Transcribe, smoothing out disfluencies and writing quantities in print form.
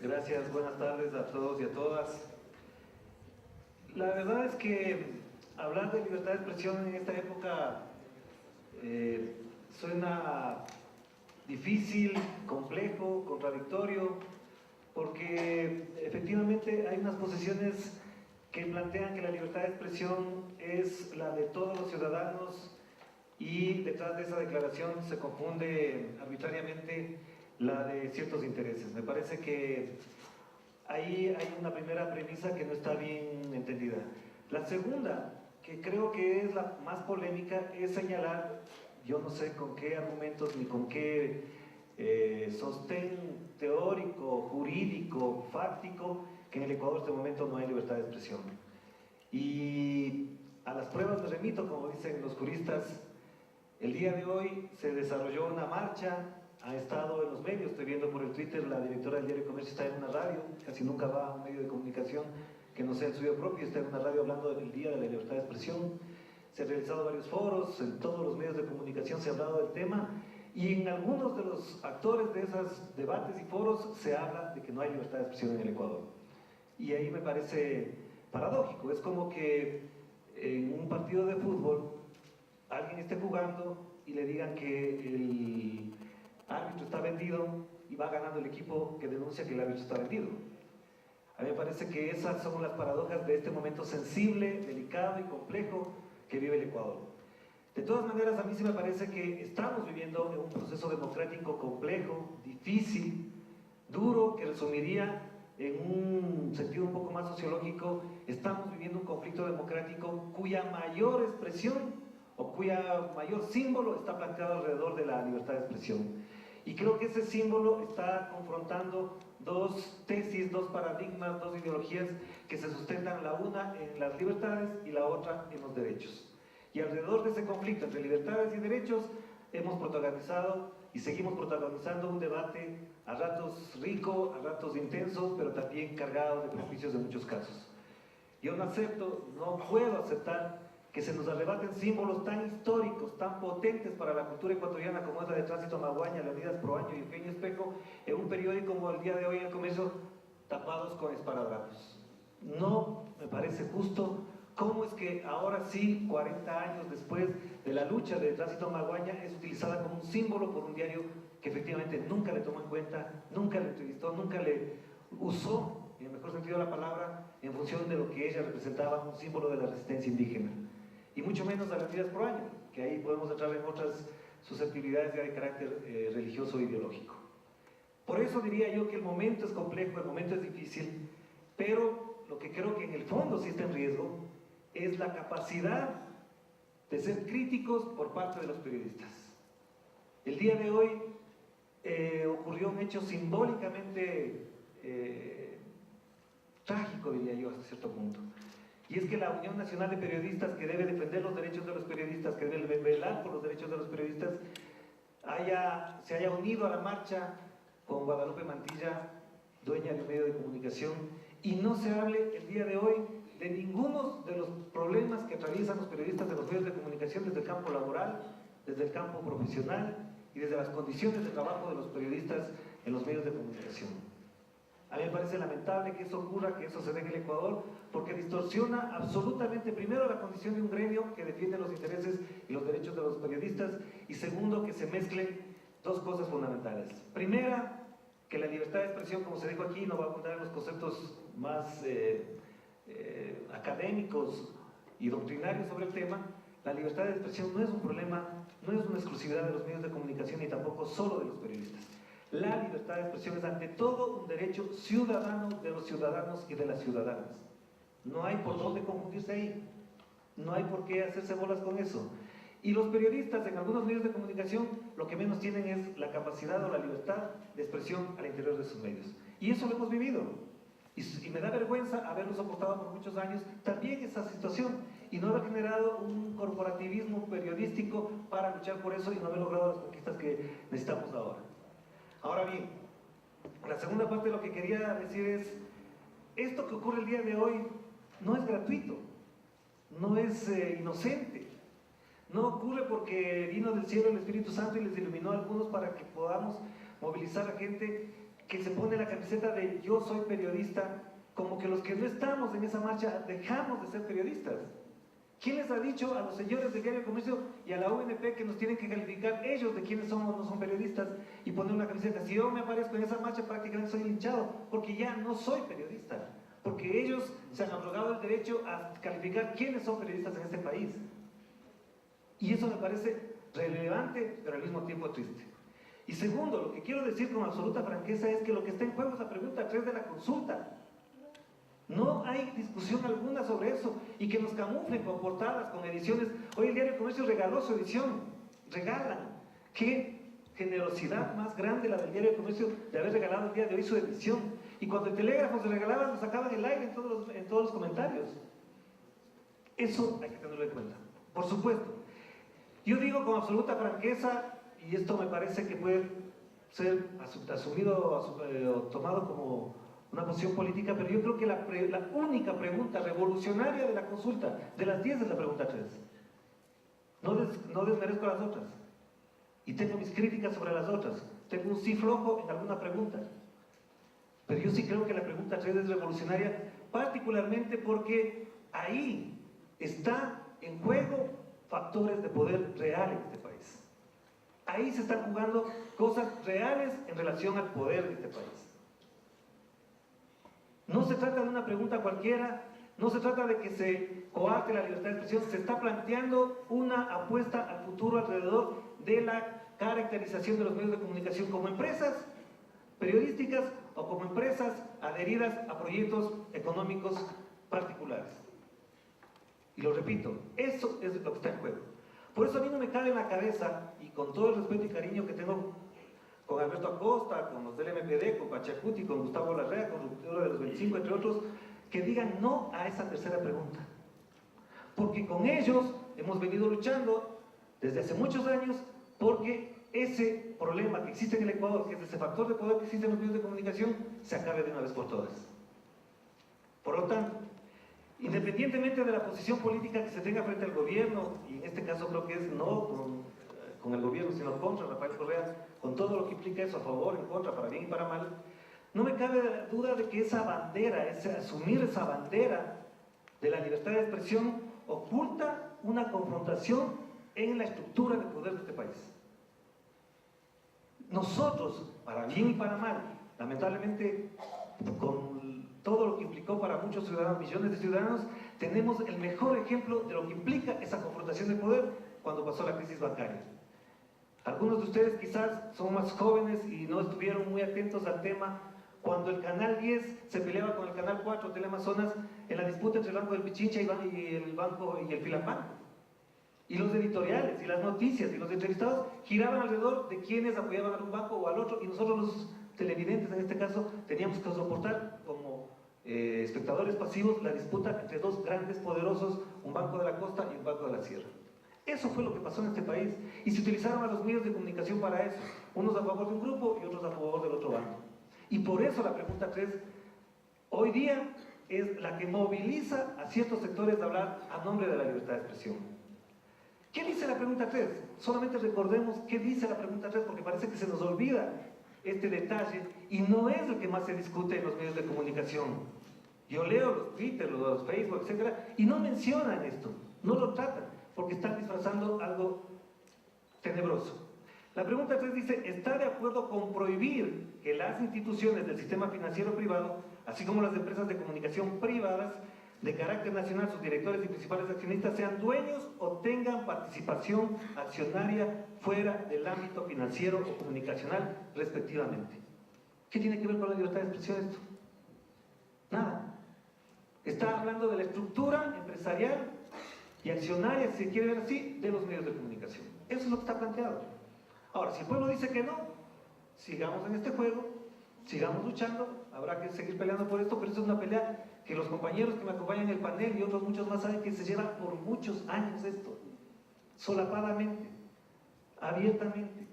Gracias, buenas tardes a todos y a todas. La verdad es que hablar de libertad de expresión en esta época suena difícil, complejo, contradictorio, porque efectivamente hay unas posiciones que plantean que la libertad de expresión es la de todos los ciudadanos y detrás de esa declaración se confunde arbitrariamente la de ciertos intereses. Me parece que ahí hay una primera premisa que no está bien entendida. La segunda, que creo que es la más polémica, es señalar, yo no sé con qué argumentos ni con qué sostén teórico, jurídico, fáctico, que en el Ecuador en este momento no hay libertad de expresión. Y a las pruebas me remito, como dicen los juristas. El día de hoy se desarrolló una marcha, ha estado en los medios, estoy viendo por el Twitter, la directora del Diario de Comercio está en una radio, casi nunca va a un medio de comunicación que no sea el suyo propio, está en una radio hablando del Día de la Libertad de Expresión. Se han realizado varios foros, en todos los medios de comunicación se ha hablado del tema, y en algunos de los actores de esos debates y foros se habla de que no hay libertad de expresión en el Ecuador. Y ahí me parece paradójico, es como que en un partido de fútbol alguien esté jugando y le digan que el árbitro está vendido y va ganando el equipo que denuncia que el árbitro está vendido. A mí me parece que esas son las paradojas de este momento sensible, delicado y complejo que vive el Ecuador. De todas maneras, a mí sí me parece que estamos viviendo en un proceso democrático complejo, difícil, duro, que resumiría en un sentido un poco más sociológico, estamos viviendo un conflicto democrático cuya mayor expresión o cuya mayor símbolo está planteado alrededor de la libertad de expresión. Y creo que ese símbolo está confrontando dos tesis, dos paradigmas, dos ideologías que se sustentan, la una en las libertades y la otra en los derechos. Y alrededor de ese conflicto entre libertades y derechos hemos protagonizado y seguimos protagonizando un debate a ratos rico, a ratos intenso, pero también cargado de prejuicios en muchos casos. Yo no acepto, no puedo aceptar que se nos arrebaten símbolos tan históricos, tan potentes para la cultura ecuatoriana como es la de Tránsito Maguaña, Leonidas Proaño y Eugenio Espejo, en un periódico como el día de hoy en el Comercio, tapados con esparadrapos. No me parece justo. ¿Cómo es que ahora sí, 40 años después de la lucha de Tránsito Maguaña, es utilizada como un símbolo por un diario que efectivamente nunca le tomó en cuenta, nunca le entrevistó, nunca le usó, en el mejor sentido de la palabra, en función de lo que ella representaba, un símbolo de la resistencia indígena? Y mucho menos a Leonidas Proaño, que ahí podemos entrar en otras susceptibilidades ya de carácter religioso e ideológico. Por eso diría yo que el momento es complejo, el momento es difícil, pero lo que creo que en el fondo sí está en riesgo es la capacidad de ser críticos por parte de los periodistas. El día de hoy ocurrió un hecho simbólicamente trágico, diría yo, hasta cierto punto. Y es que la Unión Nacional de Periodistas, que debe defender los derechos de los periodistas, que debe velar por los derechos de los periodistas, se haya unido a la marcha con Guadalupe Mantilla, dueña de un medio de comunicación, y no se hable el día de hoy de ninguno de los problemas que atraviesan los periodistas de los medios de comunicación desde el campo laboral, desde el campo profesional y desde las condiciones de trabajo de los periodistas en los medios de comunicación. A mí me parece lamentable que eso ocurra, que eso se dé en el Ecuador, porque distorsiona absolutamente, primero, la condición de un gremio que defiende los intereses y los derechos de los periodistas, y segundo, que se mezclen dos cosas fundamentales. Primera, que la libertad de expresión, como se dijo aquí, no va a abundar en los conceptos más académicos y doctrinarios sobre el tema. La libertad de expresión no es un problema, no es una exclusividad de los medios de comunicación ni tampoco solo de los periodistas. La libertad de expresión es ante todo un derecho ciudadano de los ciudadanos y de las ciudadanas. No hay por dónde confundirse ahí, no hay por qué hacerse bolas con eso. Y los periodistas en algunos medios de comunicación lo que menos tienen es la capacidad o la libertad de expresión al interior de sus medios. Y eso lo hemos vivido. Y me da vergüenza haberlo soportado por muchos años también esa situación y no haber generado un corporativismo periodístico para luchar por eso y no haber logrado las conquistas que necesitamos ahora. Ahora bien, la segunda parte de lo que quería decir es, esto que ocurre el día de hoy no es gratuito, no es inocente, no ocurre porque vino del cielo el Espíritu Santo y les iluminó a algunos para que podamos movilizar a gente que se pone la camiseta de yo soy periodista, como que los que no estamos en esa marcha dejamos de ser periodistas. ¿Quién les ha dicho a los señores del Diario de Comercio y a la UNP que nos tienen que calificar ellos de quiénes somos, no son periodistas, y poner una camiseta? Si yo me aparezco en esa marcha, prácticamente soy linchado, porque ya no soy periodista, porque ellos se han abrogado el derecho a calificar quiénes son periodistas en este país. Y eso me parece relevante, pero al mismo tiempo triste. Y segundo, lo que quiero decir con absoluta franqueza es que lo que está en juego es la pregunta 3 de la consulta. No hay discusión alguna sobre eso, y que nos camuflen con portadas, con ediciones. Hoy el Diario de Comercio regaló su edición, regalan. Qué generosidad más grande la del Diario de Comercio de haber regalado el día de hoy su edición. Y cuando el Telégrafo se regalaba, nos sacaban el aire en todos los comentarios. Eso hay que tenerlo en cuenta, por supuesto. Yo digo con absoluta franqueza, y esto me parece que puede ser asumido o tomado como una posición política, pero yo creo que la única pregunta revolucionaria de la consulta, de las 10 es la pregunta 3. No desmerezco las otras. Y tengo mis críticas sobre las otras. Tengo un sí flojo en alguna pregunta. Pero yo sí creo que la pregunta 3 es revolucionaria, particularmente porque ahí está en juego factores de poder real en este país. Ahí se están jugando cosas reales en relación al poder de este país. No se trata de una pregunta cualquiera, no se trata de que se coarte la libertad de expresión, se está planteando una apuesta al futuro alrededor de la caracterización de los medios de comunicación como empresas periodísticas o como empresas adheridas a proyectos económicos particulares. Y lo repito, eso es lo que está en juego. Por eso a mí no me cabe en la cabeza, y con todo el respeto y cariño que tengo con Alberto Acosta, con los del MPD, con Pachacuti, con Gustavo Larrea, con Ruptura de los 25, entre otros, que digan no a esa tercera pregunta. Porque con ellos hemos venido luchando desde hace muchos años porque ese problema que existe en el Ecuador, que es ese factor de poder que existe en los medios de comunicación, se acabe de una vez por todas. Por lo tanto, independientemente de la posición política que se tenga frente al gobierno, y en este caso creo que es no con el gobierno, sino contra Rafael Correa, con todo lo que implica eso, a favor, en contra, para bien y para mal, no me cabe duda de que esa bandera, asumir esa bandera de la libertad de expresión, oculta una confrontación en la estructura de poder de este país. Nosotros, para bien y para mal, lamentablemente, con todo lo que implicó para muchos ciudadanos, millones de ciudadanos, tenemos el mejor ejemplo de lo que implica esa confrontación de poder cuando pasó la crisis bancaria. Algunos de ustedes quizás son más jóvenes y no estuvieron muy atentos al tema cuando el Canal 10 se peleaba con el Canal 4, Teleamazonas, en la disputa entre el Banco del Pichincha y el Banco y el Filambanco. Y los editoriales, y las noticias, y los entrevistados giraban alrededor de quienes apoyaban a un banco o al otro, y nosotros los televidentes, en este caso, teníamos que soportar como espectadores pasivos la disputa entre dos grandes poderosos, un banco de la costa y un banco de la sierra. Eso fue lo que pasó en este país, y se utilizaron a los medios de comunicación para eso, unos a favor de un grupo y otros a favor del otro bando. Y por eso la pregunta 3, hoy día, es la que moviliza a ciertos sectores de hablar a nombre de la libertad de expresión. ¿Qué dice la pregunta 3? Solamente recordemos qué dice la pregunta 3, porque parece que se nos olvida este detalle, y no es el que más se discute en los medios de comunicación. Yo leo los Twitter, los Facebook, etcétera, y no mencionan esto, no lo tratan, porque están disfrazando algo tenebroso. La pregunta 3 dice, ¿está de acuerdo con prohibir que las instituciones del sistema financiero privado, así como las empresas de comunicación privadas de carácter nacional, sus directores y principales accionistas, sean dueños o tengan participación accionaria fuera del ámbito financiero o comunicacional, respectivamente? ¿Qué tiene que ver con la libertad de expresión esto? Nada. Está hablando de la estructura empresarial y accionaria, si se quiere ver así, de los medios de comunicación. Eso es lo que está planteado. Ahora, si el pueblo dice que no, sigamos en este juego, sigamos luchando, habrá que seguir peleando por esto, pero eso es una pelea que los compañeros que me acompañan en el panel y otros muchos más saben que se lleva por muchos años esto, solapadamente, abiertamente.